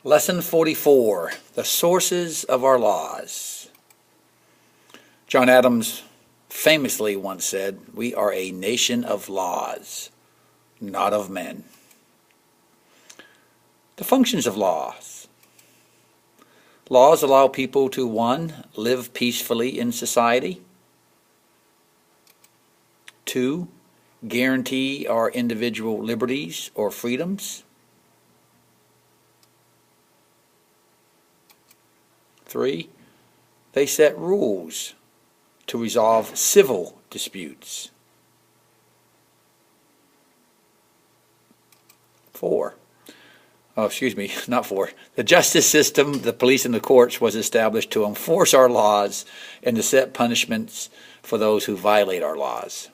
Lesson 44, the sources of our laws. John Adams famously once said, "We are a nation of laws, not of men." The functions of laws. Laws allow people to, 1, live peacefully in society. 2, guarantee our individual liberties or freedoms. 3, they set rules to resolve civil disputes. 4, not 4. The justice system, the police and the courts was established to enforce our laws and to set punishments for those who violate our laws.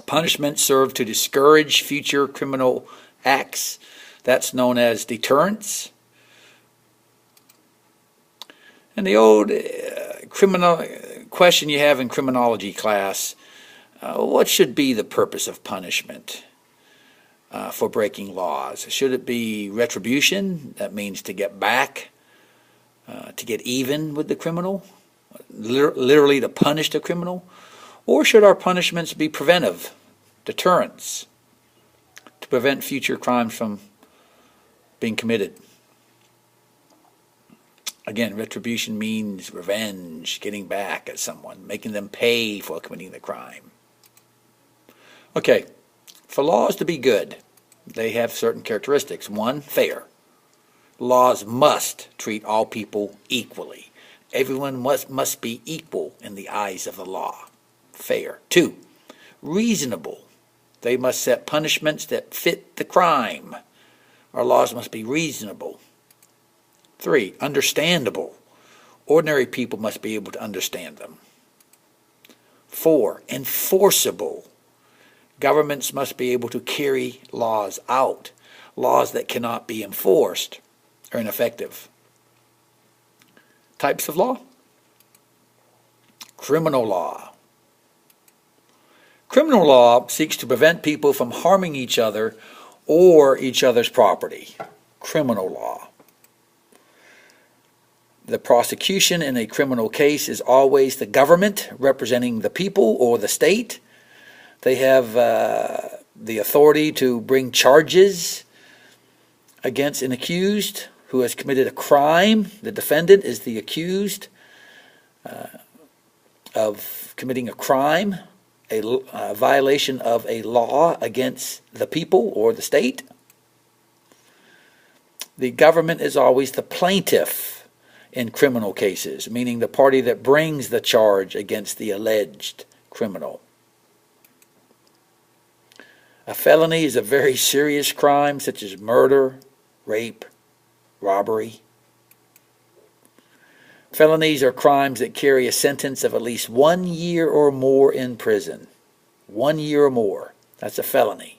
Punishments serve to discourage future criminal acts. That's known as deterrence. And the old criminal question you have in criminology class, what should be the purpose of punishment for breaking laws? Should it be retribution? That means to get back, to get even with the criminal, literally to punish the criminal? Or should our punishments be preventive, deterrence, to prevent future crimes from being committed? Again, retribution means revenge, getting back at someone, making them pay for committing the crime. Okay, for laws to be good, they have certain characteristics. 1, fair. Laws must treat all people equally. Everyone must be equal in the eyes of the law. Fair. 2, reasonable. They must set punishments that fit the crime. Our laws must be reasonable. 3, understandable. Ordinary people must be able to understand them. 4, enforceable. Governments must be able to carry laws out. Laws that cannot be enforced are ineffective. Types of law. Criminal law. Criminal law seeks to prevent people from harming each other or each other's property. Criminal law. The prosecution in a criminal case is always the government representing the people or the state. They have the authority to bring charges against an accused who has committed a crime. The defendant is the accused of committing a crime, a violation of a law against the people or the state. The government is always the plaintiff in criminal cases, meaning the party that brings the charge against the alleged criminal. A felony is a very serious crime, such as murder, rape, robbery. Felonies are crimes that carry a sentence of at least 1 year or more in prison. 1 year or more. That's a felony.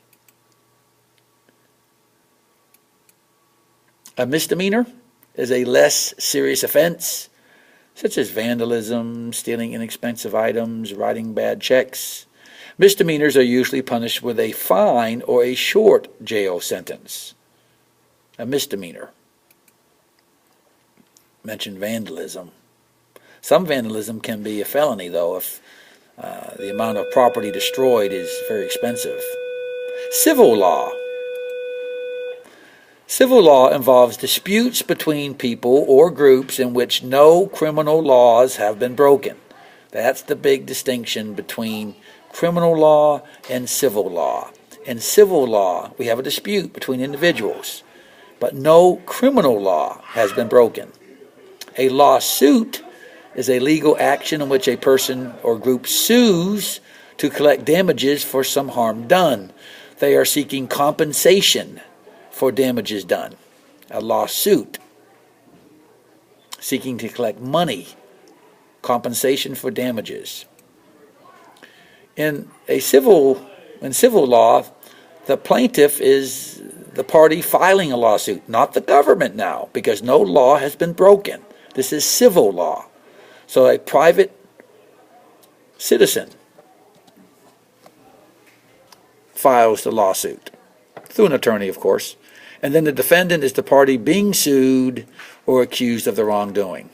A misdemeanor is a less serious offense, such as vandalism, stealing inexpensive items, writing bad checks. Misdemeanors are usually punished with a fine or a short jail sentence. A misdemeanor. Mentioned vandalism. Some vandalism can be a felony, though, if the amount of property destroyed is very expensive. Civil law. Civil law involves disputes between people or groups in which no criminal laws have been broken. That's the big distinction between criminal law and civil law. In civil law, we have a dispute between individuals, but no criminal law has been broken. A lawsuit is a legal action in which a person or group sues to collect damages for some harm done. They are seeking compensation for damages done. A lawsuit, seeking to collect money, compensation for damages. In civil law, the plaintiff is the party filing a lawsuit, not the government now, because no law has been broken. This is civil law. So a private citizen files the lawsuit, through an attorney, of course. And then the defendant is the party being sued or accused of the wrongdoing.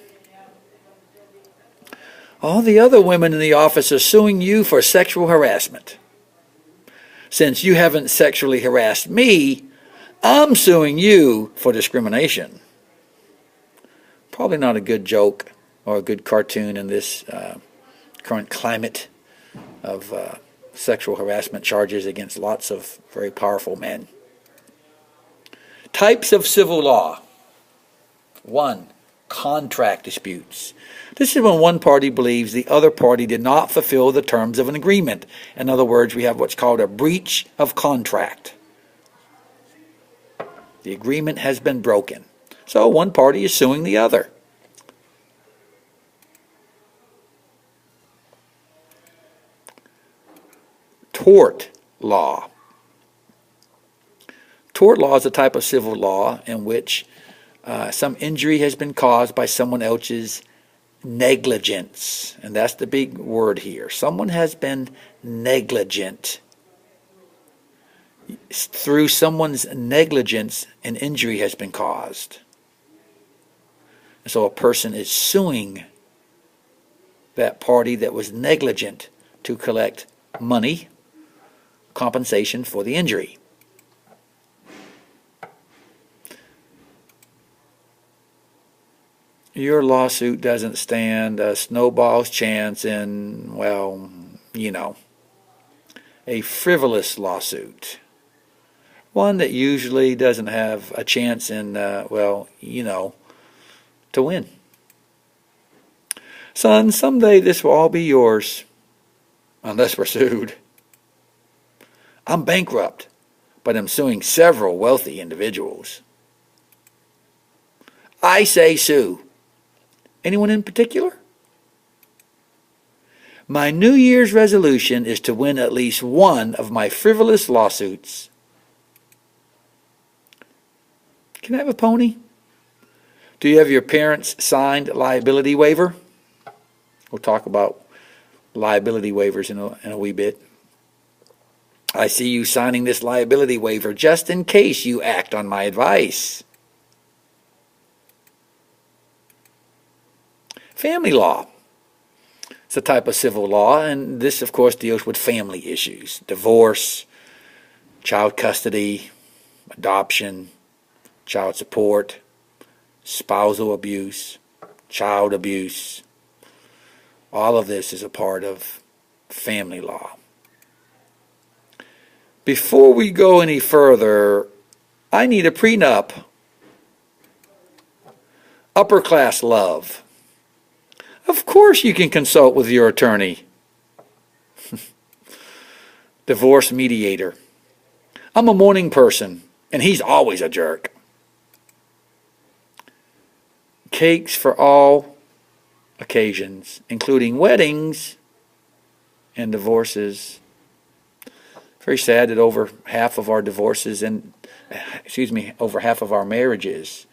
All the other women in the office are suing you for sexual harassment. Since you haven't sexually harassed me, I'm suing you for discrimination. Probably not a good joke or a good cartoon in this current climate of sexual harassment charges against lots of very powerful men. Types of civil law. 1. Contract disputes. This is when one party believes the other party did not fulfill the terms of an agreement. In other words, we have what's called a breach of contract. The agreement has been broken. So one party is suing the other. Tort law. Tort law is a type of civil law in which some injury has been caused by someone else's negligence. And that's the big word here. Someone has been negligent. Through someone's negligence, an injury has been caused. And so a person is suing that party that was negligent to collect money, compensation for the injury. Your lawsuit doesn't stand a snowball's chance in, well, a frivolous lawsuit. One that usually doesn't have a chance in, to win. Son, someday this will all be yours, unless we're sued. I'm bankrupt, but I'm suing several wealthy individuals. I say sue. Anyone in particular? My New Year's resolution is to win at least one of my frivolous lawsuits. Can I have a pony? Do you have your parents' signed liability waiver? We'll talk about liability waivers in a wee bit. I see you signing this liability waiver just in case you act on my advice. Family law. It's a type of civil law, and this, of course, deals with family issues. Divorce, child custody, adoption, child support, spousal abuse, child abuse. All of this is a part of family law. Before we go any further, I need a prenup. Upper class love. Of course you can consult with your attorney. Divorce mediator. I'm a morning person, and he's always a jerk. Cakes for all occasions, including weddings and divorces. Very sad that over half of our divorces over half of our marriages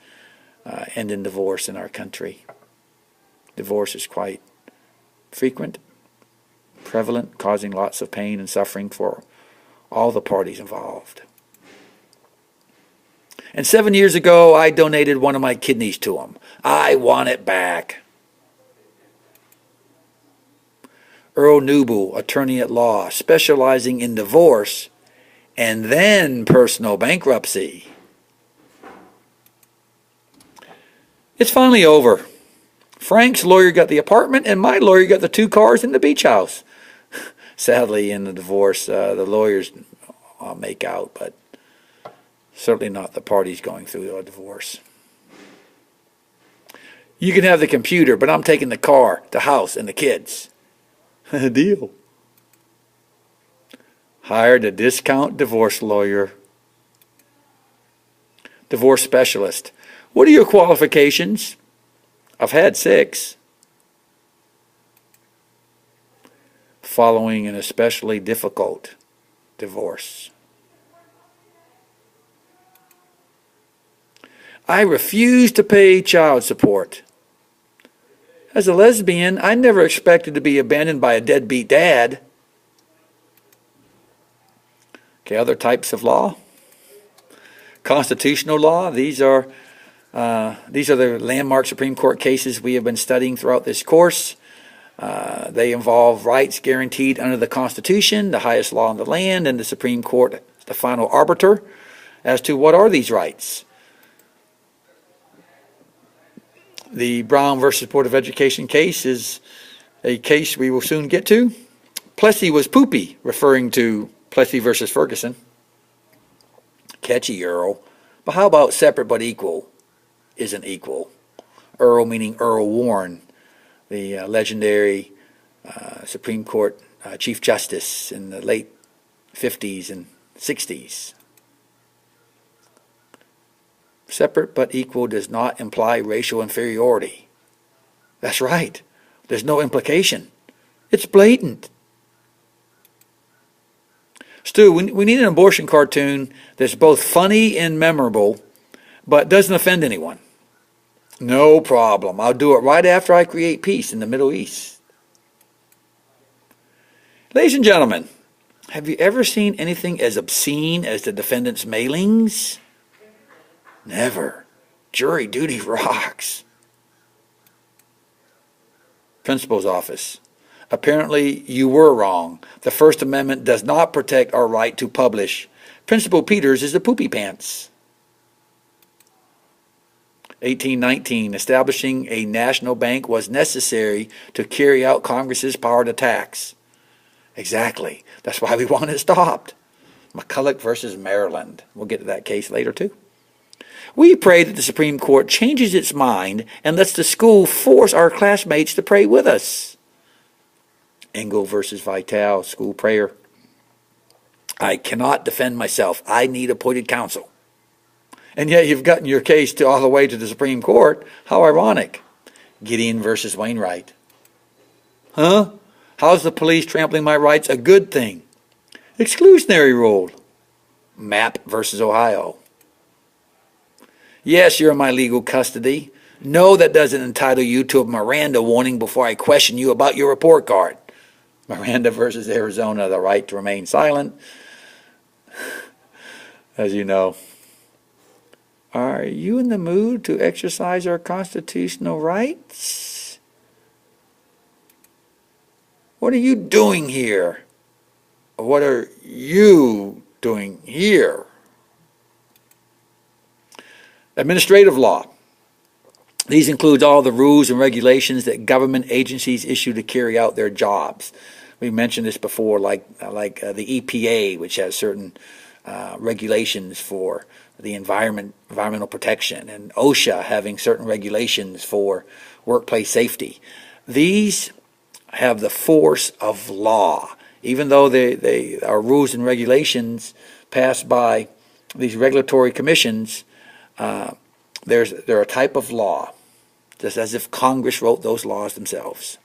end in divorce in our country. Divorce is quite frequent, prevalent, causing lots of pain and suffering for all the parties involved. And 7 years ago, I donated one of my kidneys to him. I want it back. Earl Newble, attorney at law, specializing in divorce and then personal bankruptcy. It's finally over. Frank's lawyer got the apartment, and my lawyer got the 2 cars in the beach house. Sadly, in the divorce, the lawyers make out, but certainly not the parties going through a divorce. You can have the computer, but I'm taking the car, the house, and the kids. Deal. Hired a discount divorce lawyer. Divorce specialist. What are your qualifications? I've had 6. Following an especially difficult divorce. I refuse to pay child support. As a lesbian, I never expected to be abandoned by a deadbeat dad. Okay, other types of law. constitutional law. These are the landmark Supreme Court cases we have been studying throughout this course. They involve rights guaranteed under the Constitution, the highest law in the land, and the Supreme Court is the final arbiter as to what are these rights. The Brown versus Board of Education case is a case we will soon get to. Plessy was poopy, referring to Plessy versus Ferguson. Catchy, Earl. But how about separate but equal isn't equal? Earl meaning Earl Warren, the legendary Supreme Court Chief Justice in the late 50s and 60s. Separate but equal does not imply racial inferiority. That's right. There's no implication. It's blatant. Stu, we need an abortion cartoon that's both funny and memorable, but doesn't offend anyone. No problem. I'll do it right after I create peace in the Middle East. Ladies and gentlemen, have you ever seen anything as obscene as the defendant's mailings? Never. Jury duty rocks. Principal's office. Apparently you were wrong. The First Amendment does not protect our right to publish. Principal Peters is the poopy pants. 1819. Establishing a national bank was necessary to carry out Congress's power to tax. Exactly. That's why we want it stopped. McCulloch versus Maryland. We'll get to that case later too. We pray that the Supreme Court changes its mind and lets the school force our classmates to pray with us. Engel versus Vitale, school prayer. I cannot defend myself. I need appointed counsel. And yet you've gotten your case all the way to the Supreme Court. How ironic. Gideon versus Wainwright. Huh? How's the police trampling my rights a good thing? Exclusionary rule. Mapp versus Ohio. Yes, you're in my legal custody. No, that doesn't entitle you to a Miranda warning before I question you about your report card. Miranda versus Arizona, the right to remain silent. As you know. Are you in the mood to exercise our constitutional rights? What are you doing here? What are you doing here? Administrative law. These include all the rules and regulations that government agencies issue to carry out their jobs. We mentioned this before, like the EPA, which has certain regulations for the environmental protection, and OSHA having certain regulations for workplace safety. These have the force of law, even though they are rules and regulations passed by these regulatory commissions. They're a type of law, just as if Congress wrote those laws themselves.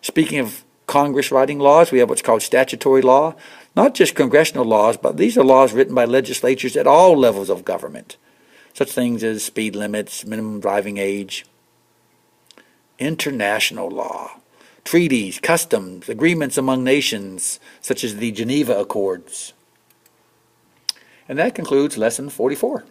Speaking of Congress writing laws, we have what's called statutory law. Not just congressional laws, but these are laws written by legislatures at all levels of government. Such things as speed limits, minimum driving age. International law. Treaties, customs, agreements among nations, such as the Geneva Accords. And that concludes Lesson 44.